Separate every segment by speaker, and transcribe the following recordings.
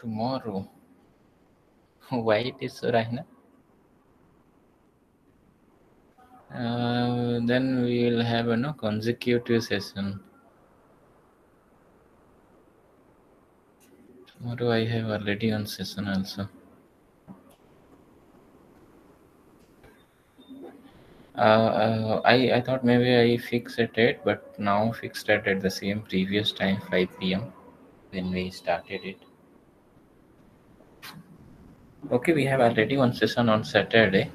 Speaker 1: tomorrow. Why it is so, Rahina? Then we will have a consecutive session. Tomorrow I have already on session also. I thought maybe I fixed it at, but now fixed it at the same previous time, 5 p.m. when we started it. Okay, we have already one session on Saturday.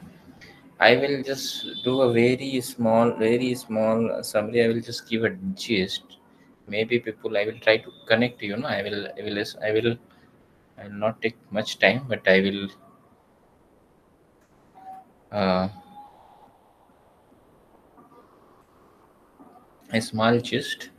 Speaker 1: I will just do a very small summary. I will just give a gist. Maybe people, I will try to connect. I will not take much time, but I will uh, a small gist.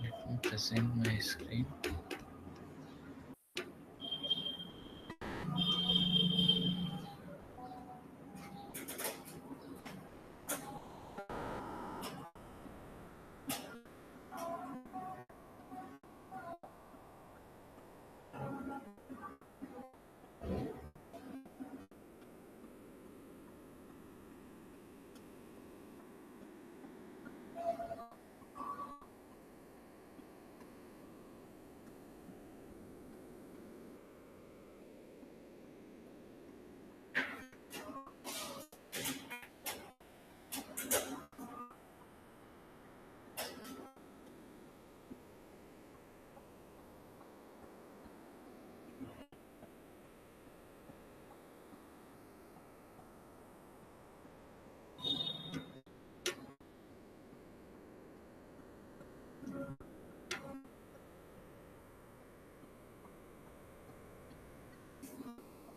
Speaker 1: Let me present my screen.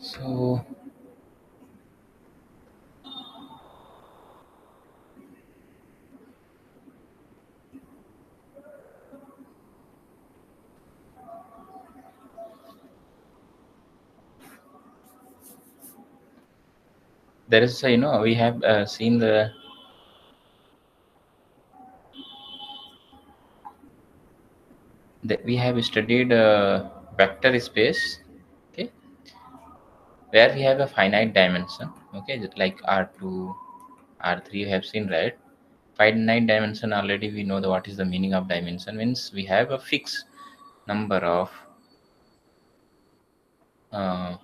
Speaker 1: So there is we have seen we have studied vector space, okay, where we have a finite dimension, okay, just like R2, R3 you have seen, right? Finite dimension, already we know what is the meaning of dimension. Means we have a fixed number of uh,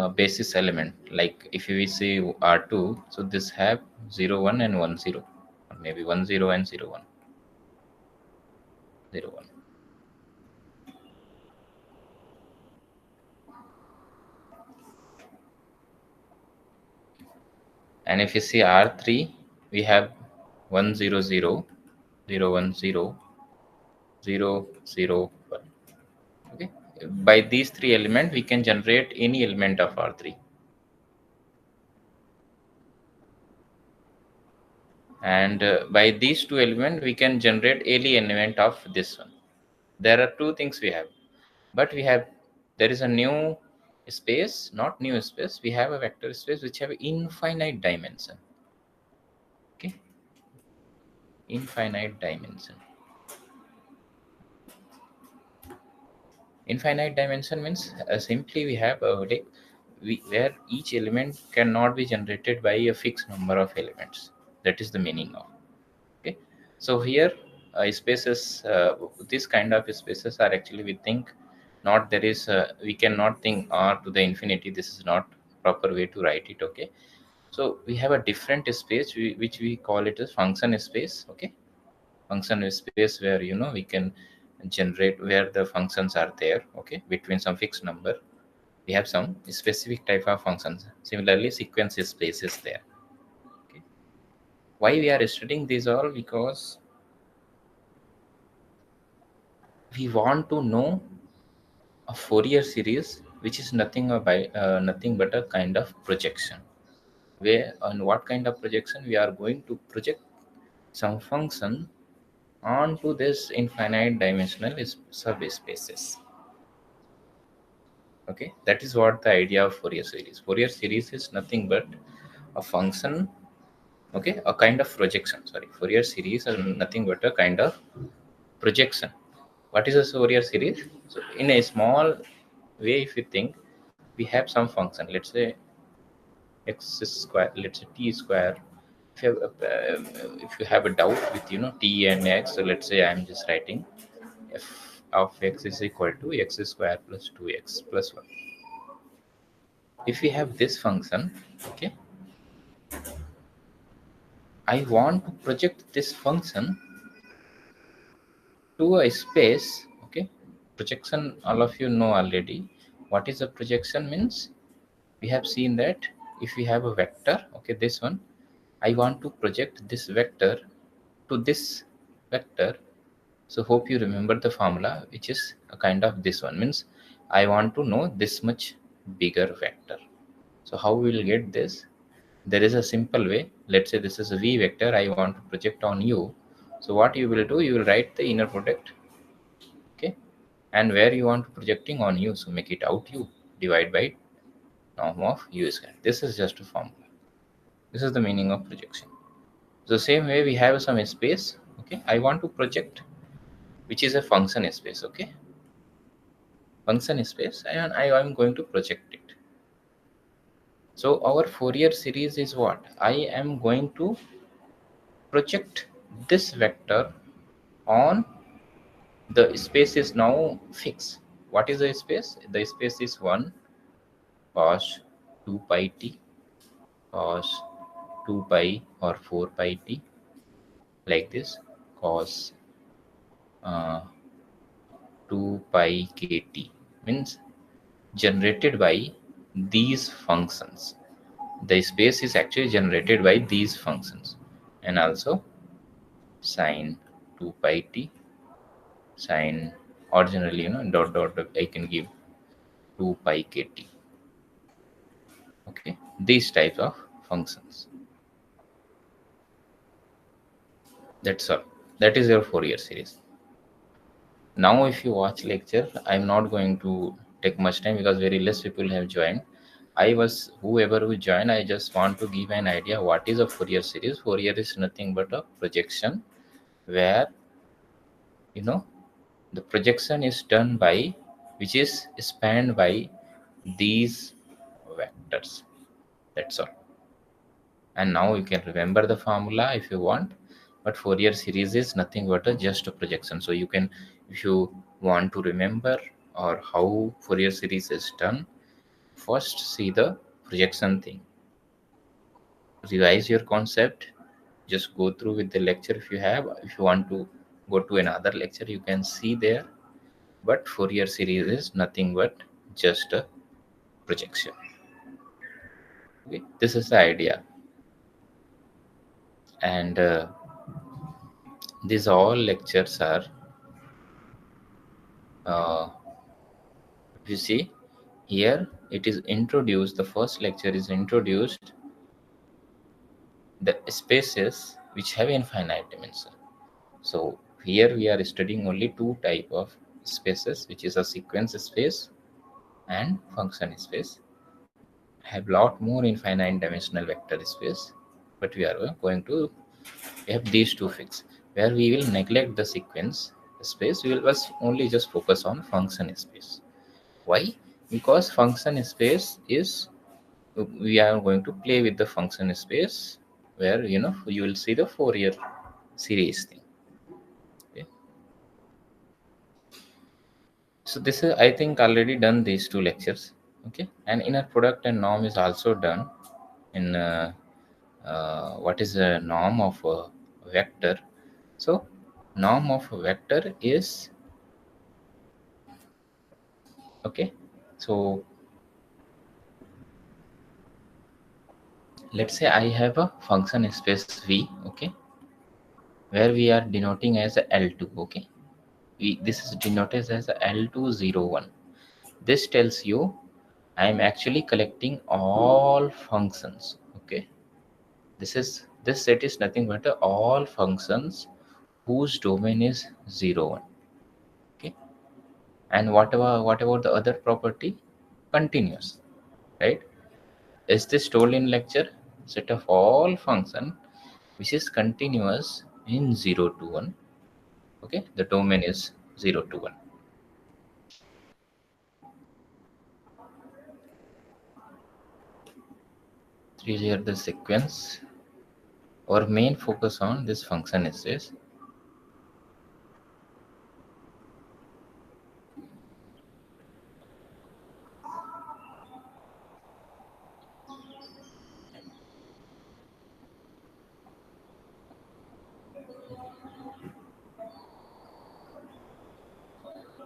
Speaker 1: basis element. Like if we see R2, so this have 0 1 and 1 0, or maybe 1 0 and 0 1, 0 1. And if you see R3, we have 1 0 0, 0 1 0, 0 0 1. Okay, by these three elements we can generate any element of R3, and by these two elements we can generate any element of this one. There are two things we have, but we have, there is a new space, not new space, we have a vector space which have infinite dimension. Okay, infinite dimension. Infinite dimension means simply we have where each element cannot be generated by a fixed number of elements. That is the meaning of. So here spaces, this kind of spaces are actually, we think, not there is we cannot think r to the infinity. This is not proper way to write it. Okay, so we have a different space which we call it as function space. Okay, function space where we can generate where the functions are there. Okay, between some fixed number we have some specific type of functions. Similarly, sequence space is there. Okay, why we are studying these all? Because we want to know a Fourier series, which is nothing but a kind of projection. Where on what kind of projection we are going to project some function onto this infinite dimensional subspaces. Okay, that is what the idea of Fourier series. Fourier series is nothing but a function. Okay, a kind of projection. Sorry, Fourier series is nothing but a kind of projection. What is a Fourier series? So in a small way, if you think, we have some function. Let's say x square. Let's say t square. If you have a doubt with t and x, so let's say I'm just writing f of x is equal to x square plus 2x plus 1. If we have this function, okay, I want to project this function to a space. Okay, projection, all of you know already what is a projection means. We have seen that if we have a vector, okay, this one, I want to project this vector to this vector. So hope you remember the formula, which is a kind of this one means I want to know this much bigger vector. So how we will get this? There is a simple way. Let's say this is a v vector I want to project on u. So what you will do, you will write the inner product. Okay, and where you want to projecting on u, so make it out u, divide by norm of u square. This is just a formula. This is the meaning of projection. So same way we have some space. Okay, I want to project, which is a function space. Okay, function space, and I am going to project it. So our Fourier series is what? I am going to project this vector on the space is now fixed. What is the space? The space is 1 cos 2 pi t, cos 2 pi or 4 pi t, like this, cos uh, 2 pi kt, means generated by these functions. The space is actually generated by these functions. And also sine 2 pi t, sine, originally dot dot dot, I can give 2 pi kt. Okay, these types of functions. That's all. That is your Fourier series. Now if you watch lecture, I'm not going to take much time because very less people have joined. I was, whoever will join, I just want to give an idea what is a Fourier series. Fourier is nothing but a projection where you know the projection is done by, which is spanned by these vectors. That's all. And now you can remember the formula if you want, but Fourier series is nothing but a just a projection. So you can, if you want to remember or how Fourier series is done, first see the projection thing, revise your concept, just go through with the lecture. If you have, if you want to go to another lecture, you can see there. But Fourier series is nothing but just a projection. Okay, this is the idea. And these all lectures are if you see here, it is introduced, the first lecture is introduced the spaces which have infinite dimension. So here we are studying only two type of spaces, which is a sequence space and function space. Have lot more infinite dimensional vector space, but we are going to have these two fixed. Where we will neglect the sequence space, we will only just focus on function space. Why? Because function space is, we are going to play with the function space where you will see the Fourier series thing. So this is, I think, already done these two lectures. Okay, and inner product and norm is also done in what is a norm of a vector. So norm of a vector is, okay, so let's say I have a function space V, okay, where we are denoting as a L2, okay. This is denoted as a L201. This tells you I am actually collecting all functions, okay. This set is nothing but all functions whose domain is 0 1, okay. And what about the other property? Continuous, right? Is this told in lecture? Set of all function which is continuous in 0 to 1, okay. The domain is 0 to 1. Here the sequence. Our main focus on this function is this.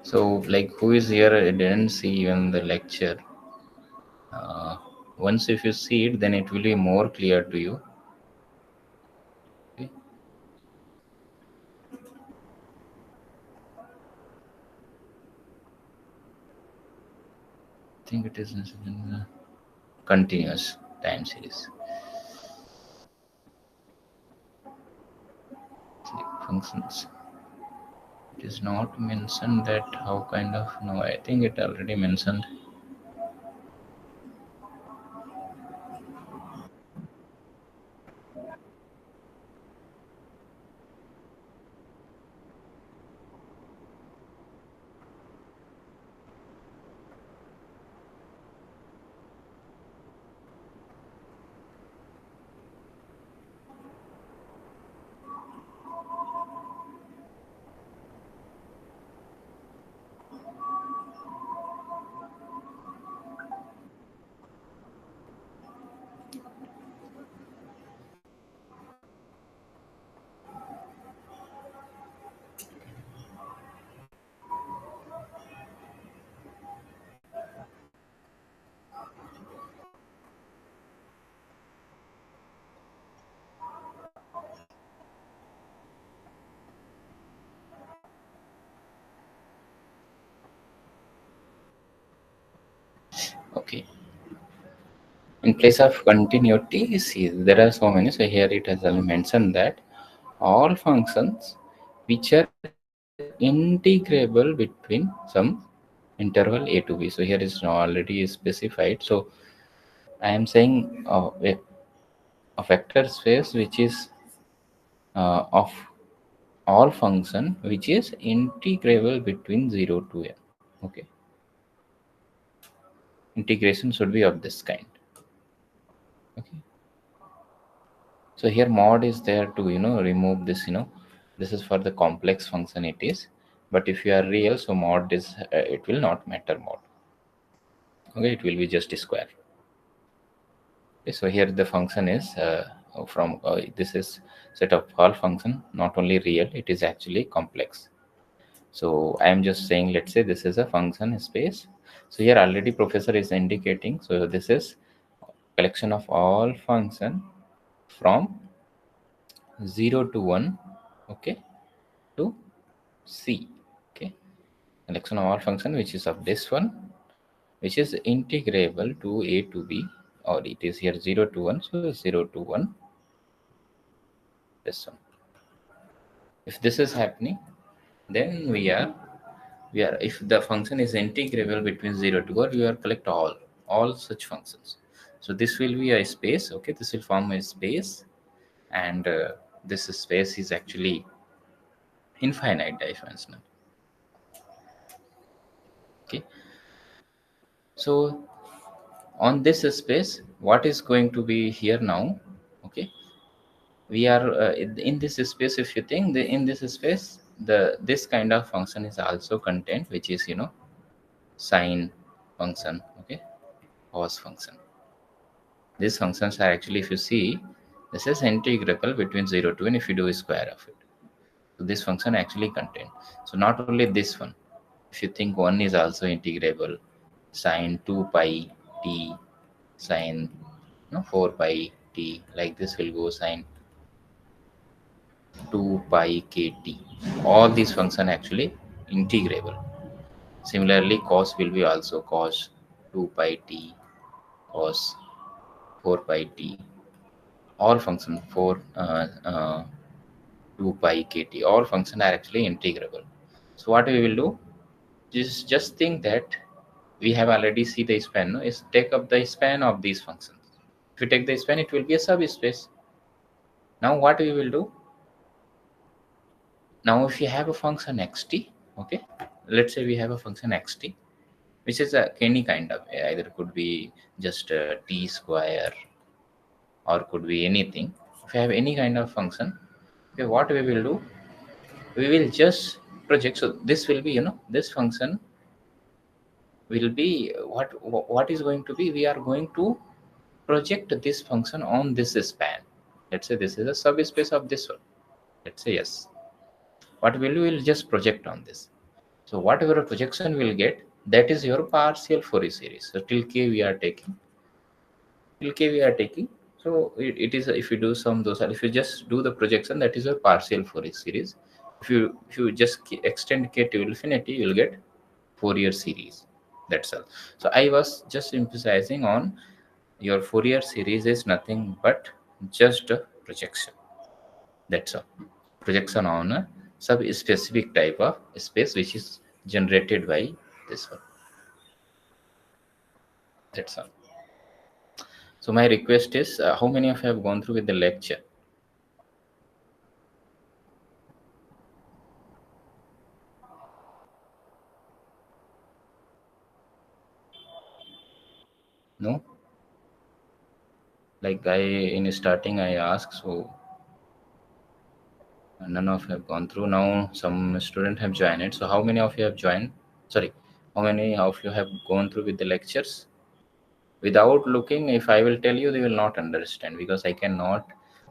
Speaker 1: So, like, who is here? I didn't see even the lecture. Uh, Once if you see it, then it will be more clear to you. Okay. I think it is in continuous time series. See, functions. It is not mentioned that how kind of, no, I think it already mentioned. Okay. In place of continuity, see, there are so many. So here it has only mentioned that all functions which are integrable between some interval a to b. So here is already specified. So I am saying a vector space which is of all function which is integrable between 0 to n. Okay, integration should be of this kind. Okay, so here mod is there to remove this. This is for the complex function it is, but if you are real, so mod is it will not matter mod. Okay, it will be just square. Okay, so here the function is from this is set of all function, not only real, it is actually complex. So I am just saying, let's say this is a function space. So here already professor is indicating, so this is collection of all function from 0 to 1, okay, to c, okay, collection of all function which is of this one, which is integrable to a to b, or it is here 0 to 1, so 0 to 1, this one. If this is happening, then we are if the function is integrable between 0 to 1, we are collect all such functions. So this will be a space, okay, this will form a space, and this space is actually infinite dimensional. Okay, so on this space, what is going to be here now? Okay, we are in this space. If you think in this space, the this kind of function is also contained, which is sine function, okay, cos function. These functions are actually, if you see, this is integrable between 0 to n if you do a square of it. So this function actually contain. So not only this one, if you think one is also integrable, sine 2 pi t, sine 4 pi t, like this will go sine 2 pi kt. All these function actually integrable. Similarly, cos will be also cos 2 pi t, cos 4 pi t. All function 2 pi kt. All function are actually integrable. So what we will do? Just think that we have already see the span. No? Is take up the span of these functions. If you take the span, it will be a subspace. Now what we will do? Now if you have a function xt, okay, let's say we have a function xt, which is any kind of, either could be just t square or could be anything. If you have any kind of function, okay, what we will do? We will just project. So this will be, this function will be what is going to be? We are going to project this function on this span. Let's say this is a subspace of this one. Let's say yes. What will you will just project on this? So whatever projection will get, that is your partial Fourier series. So till k we are taking, So it is, if you do some those, if you just do the projection, that is your partial Fourier series. If you just extend k to infinity, you will get Fourier series. That's all. So I was just emphasizing on your Fourier series is nothing but just a projection. That's all. Projection on a sub-specific type of space which is generated by this one. That's all. So my request is, how many of you have gone through with the lecture? No? Like in starting I asked, so none of you have gone through. Now some student have joined it. So how many of you have joined? Sorry, how many of you have gone through with the lectures? Without looking, if I will tell you, they will not understand, because I cannot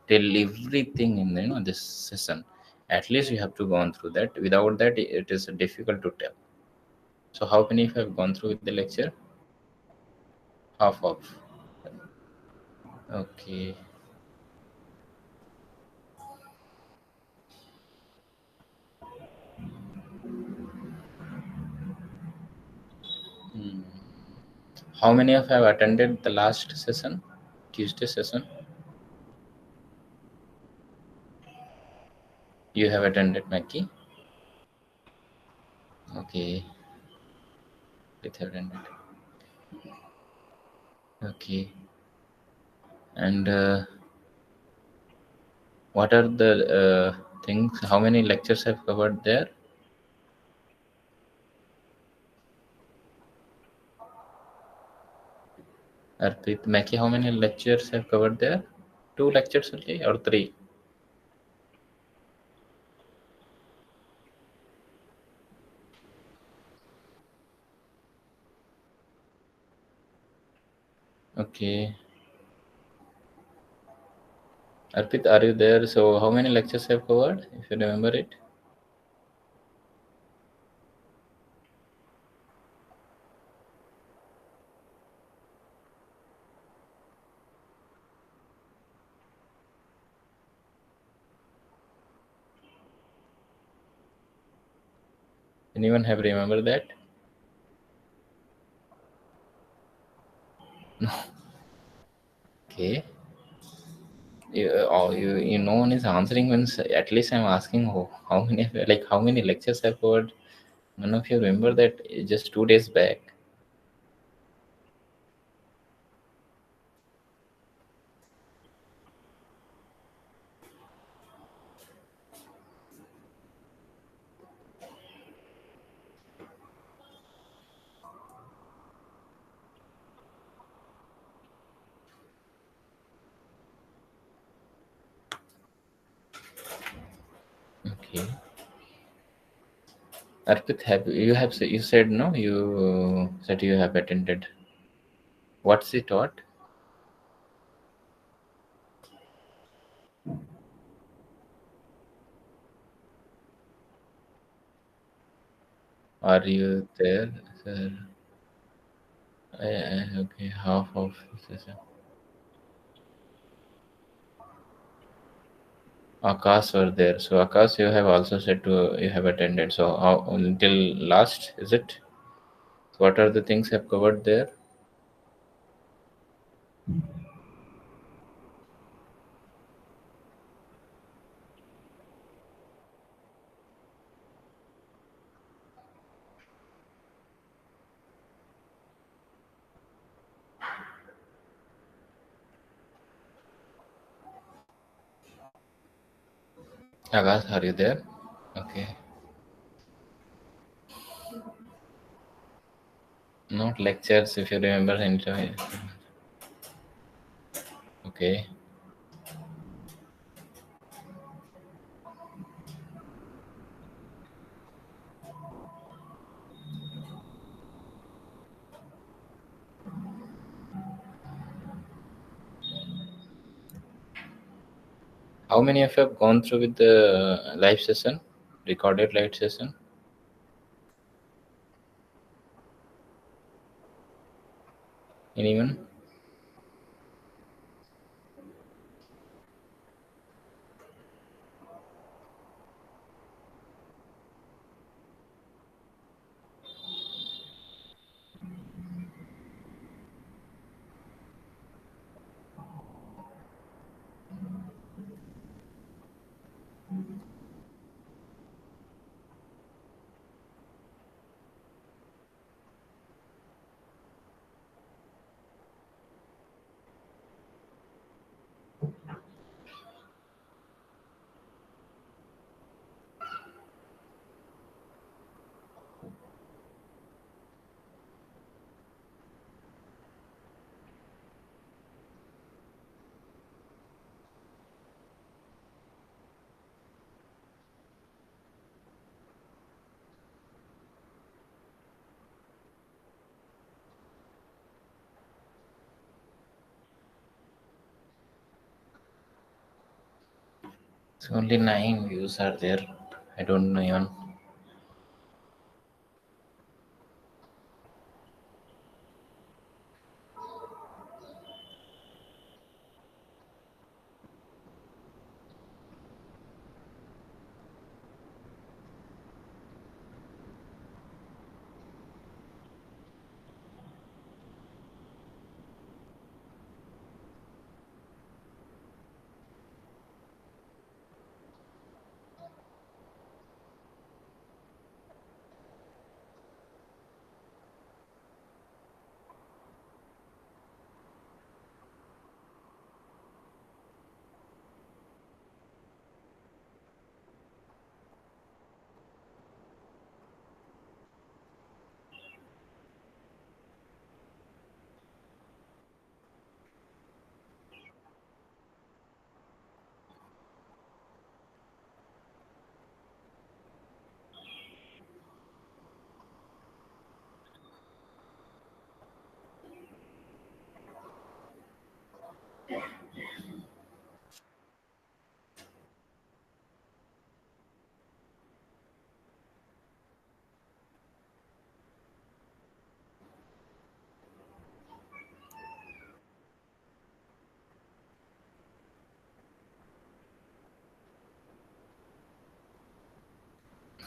Speaker 1: tell everything in this session. At least you have to go on through that. Without that, it is difficult to tell. So how many of you have gone through with the lecture? Half of. Okay. Hmm. How many of you have attended the last session, Tuesday session? You have attended, Mackie? Okay. It have attended. Okay. And what are the things? How many lectures have covered there? Arpit, Mackie, how many lectures have covered there? Two lectures only or three? Okay. Arpit, are you there? So how many lectures have covered, if you remember it? Anyone have remember that? Okay. No one is answering when at least I'm asking how many, like how many lectures have covered. None of you remember that just 2 days back. Okay. Arpit, you said no? You said you have attended. What's it taught? Are you there, sir? Okay, half of the session. Akash were there. So Akash, you have also said to you have attended. So how, until last is it? What are the things have covered there? Akash, are you there? Okay, not lectures. If you remember, enjoy. Okay. How many of you have gone through with the live session, recorded live session? Anyone? So only 9 views are there. I don't know even.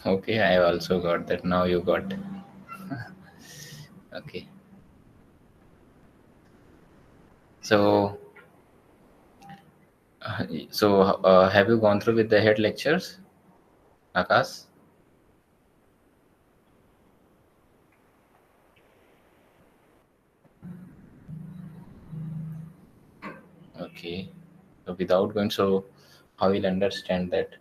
Speaker 1: Okay, I also got that. Now you got. Okay. So, have you gone through with the head lectures, Akash? Okay. So without going, so how will understand that?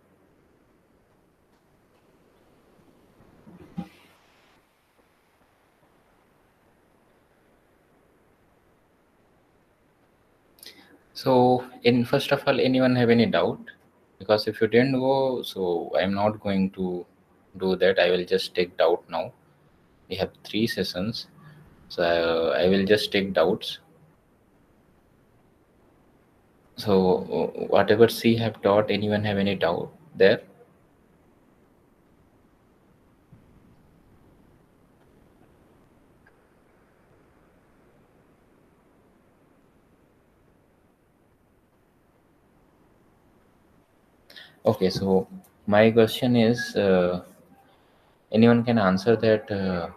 Speaker 1: So, in first of all, anyone have any doubt? Because if you didn't go, so I'm not going to. do that, I will just take doubt now. We have three sessions, so I will just take doubts. So whatever C have taught, anyone have any doubt there? Okay, so my question is, anyone can answer that.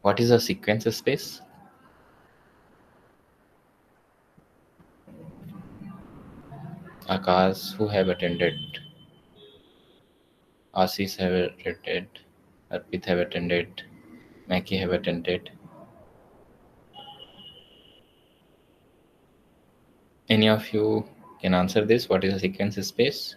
Speaker 1: What is a sequence space? Akash, who have attended? Asis have attended. Arpit have attended. Maki have attended. Any of you can answer this? What is a sequence space?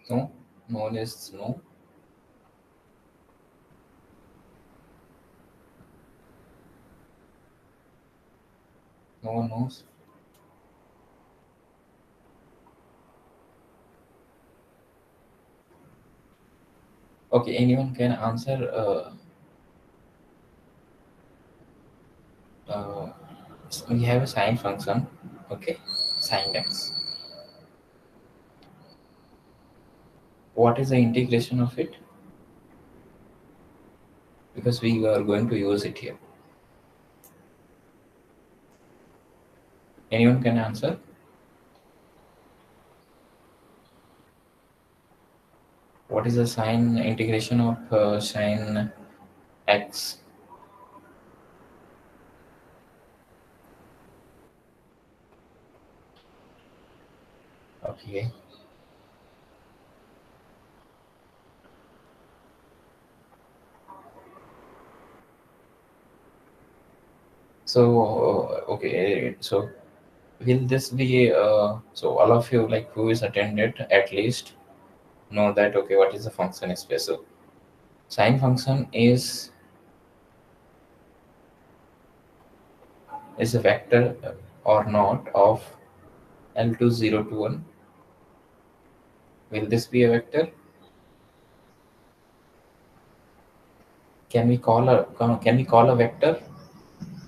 Speaker 1: No? No one is no? No one knows? Okay, anyone can answer. Uh, we have a sine function. Okay, sine x. What is the integration of it? Because we are going to use it here. Anyone can answer? What is the sine integration of sine x? Okay. So okay, so will this be so all of you like who is attended at least know that okay what is the function space? So sine function is a vector or not of L2 0 to 1. Will this be a vector? Can we call a vector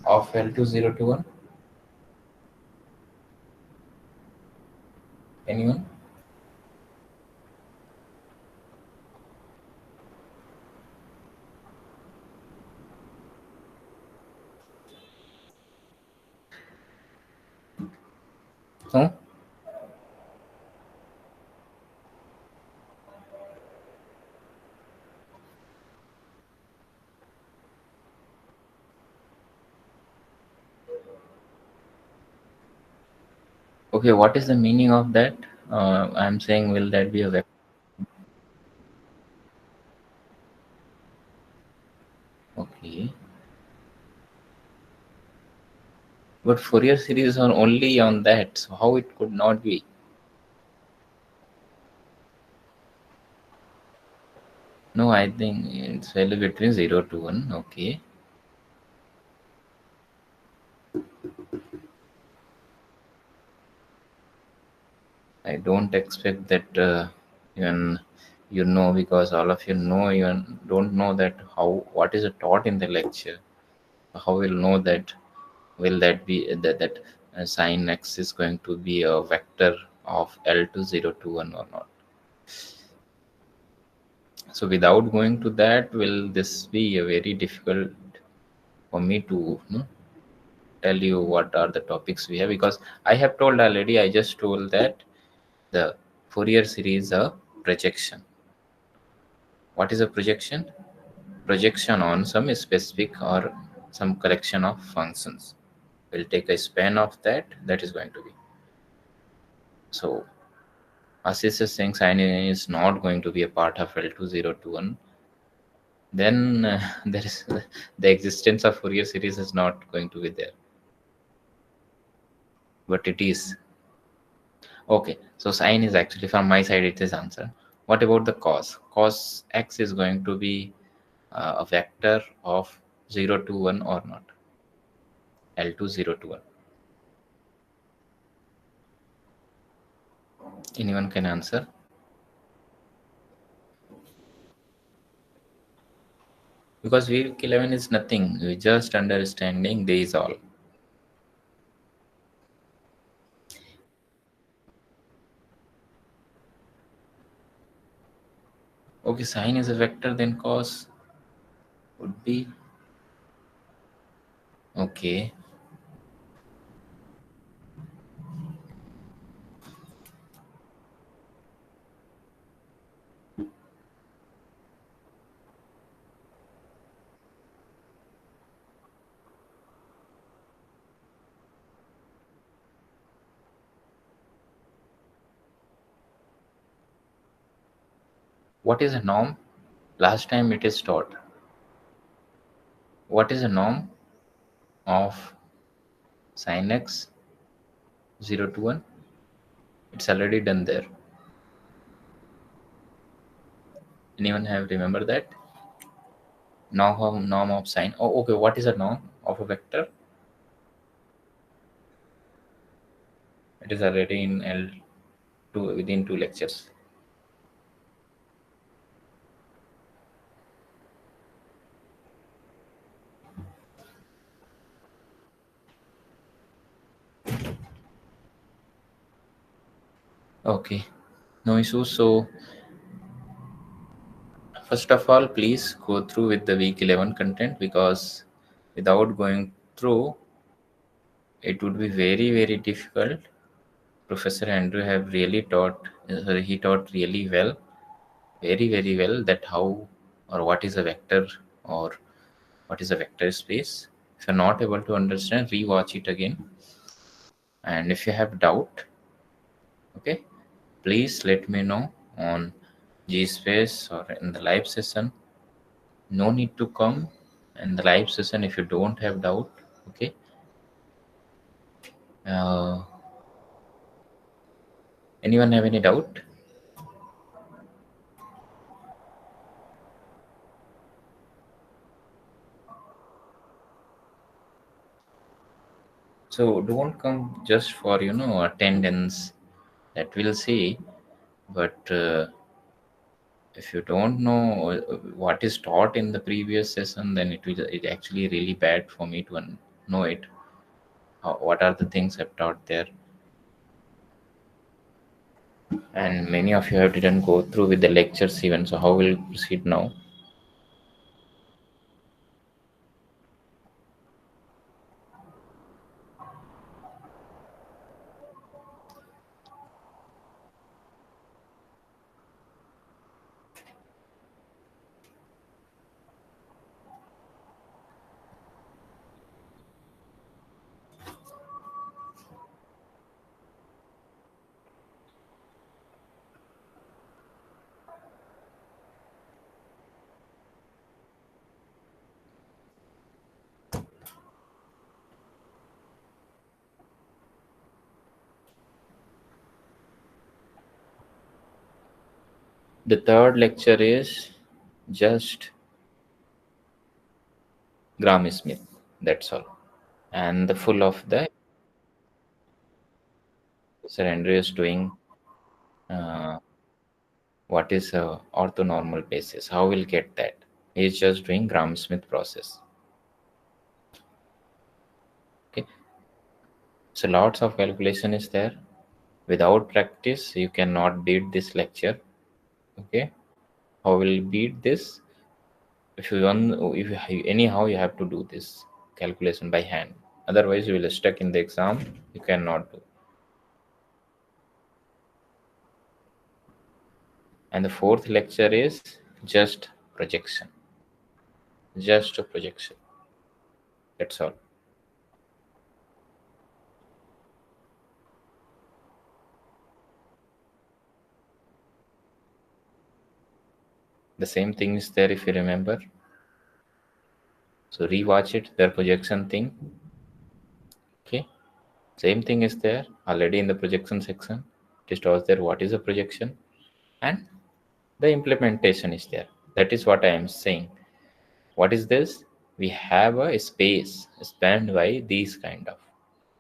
Speaker 1: of L2 0 to 1? Anyone? No? Okay, what is the meaning of that? I'm saying will that be a vector? Okay. But Fourier series are only on that, so how it could not be? No, I think it's value between 0 to 1. Okay. I don't expect that even because all of you know even don't know that how what is taught in the lecture. How will know that will that be that sine x is going to be a vector of L to 0 to 1 or not? So without going to that, will this be a very difficult for me to tell you what are the topics we have? Because I have told already. I just told that the Fourier series a projection. What is a projection? Projection on some specific or some collection of functions. will take a span of that. That is going to be. So Ashish is saying sine is not going to be a part of L2021. Then there is the existence of Fourier series is not going to be there, but it is. Okay, so sine is actually from my side it is answer. What about the cos? Cos x is going to be a vector of 0 to 1 or not? L2 0 to 1. Anyone can answer? Because week 11 is nothing. We just understanding this all. Okay, sine is a vector, then cos would be okay. What is a norm? Last time it is taught. What is a norm of sin x 0 to 1? It's already done there. Anyone have remember that? Norm of sine. Oh, okay. What is a norm of a vector? It is already in L2 within two lectures. Okay, no issues. So first of all, please go through with the week 11 content, because without going through, it would be very very difficult. Professor Andrew have really taught. He taught really well, very very well, that how or what is a vector or what is a vector space. If you're not able to understand, rewatch it again. And if you have doubt, okay, please let me know on GSpace or in the live session. No need to come in the live session if you don't have doubt. Okay. Uh, Anyone have any doubt? So don't come just for attendance. That we'll see. But if you don't know what is taught in the previous session, then it actually really bad for me to know it. What are the things I've taught there? And many of you have didn't go through with the lectures even. So how will proceed now? The third lecture is just Graham Smith. That's all. And the full of the Sir Andrew is doing uh, what is orthonormal basis. How we'll get that? He's just doing Graham Smith process. Okay. So lots of calculation is there. Without practice, you cannot beat this lecture. Okay. How will you beat this? If you want, if you, anyhow you have to do this calculation by hand. Otherwise, you will stuck in the exam. You cannot do. And the fourth lecture is just projection. Just a projection. That's all. The same thing is there if you remember. So rewatch it, their projection thing. Okay, same thing is there already in the projection section. It was there what is a projection, and the implementation is there. That is what I am saying. What is this? We have a space spanned by these kind of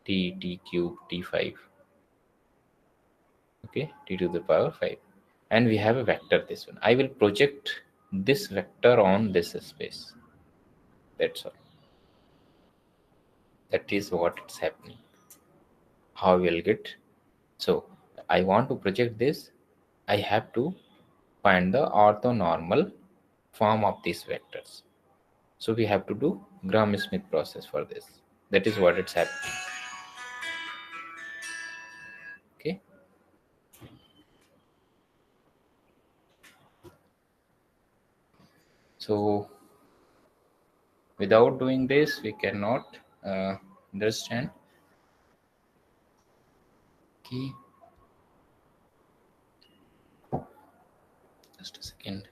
Speaker 1: t cube t5. Okay, t to the power 5, and we have a vector this one. I will project this vector on this space. That's all. That is what it's happening. How we'll get. So I want to project this. I have to find the orthonormal form of these vectors. So we have to do Gram-Schmidt process for this. That is what it's happening. Okay. So without doing this, we cannot understand. Okay. Just a second.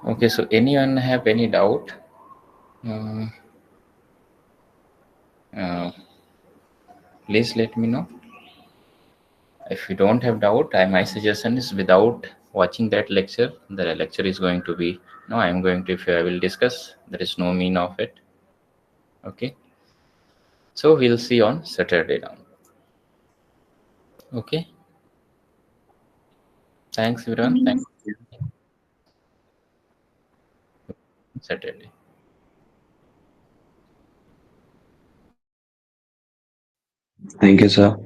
Speaker 1: Okay. So anyone have any doubt? Uh, uh, Please let me know. If you don't have doubt, my suggestion is without watching that lecture, the lecture is going to be no. I am going to if I will discuss. There is no mean of it. Okay. So we'll see on Saturday now. Okay. Thanks, everyone. Thanks. Saturday.
Speaker 2: Thank you, sir.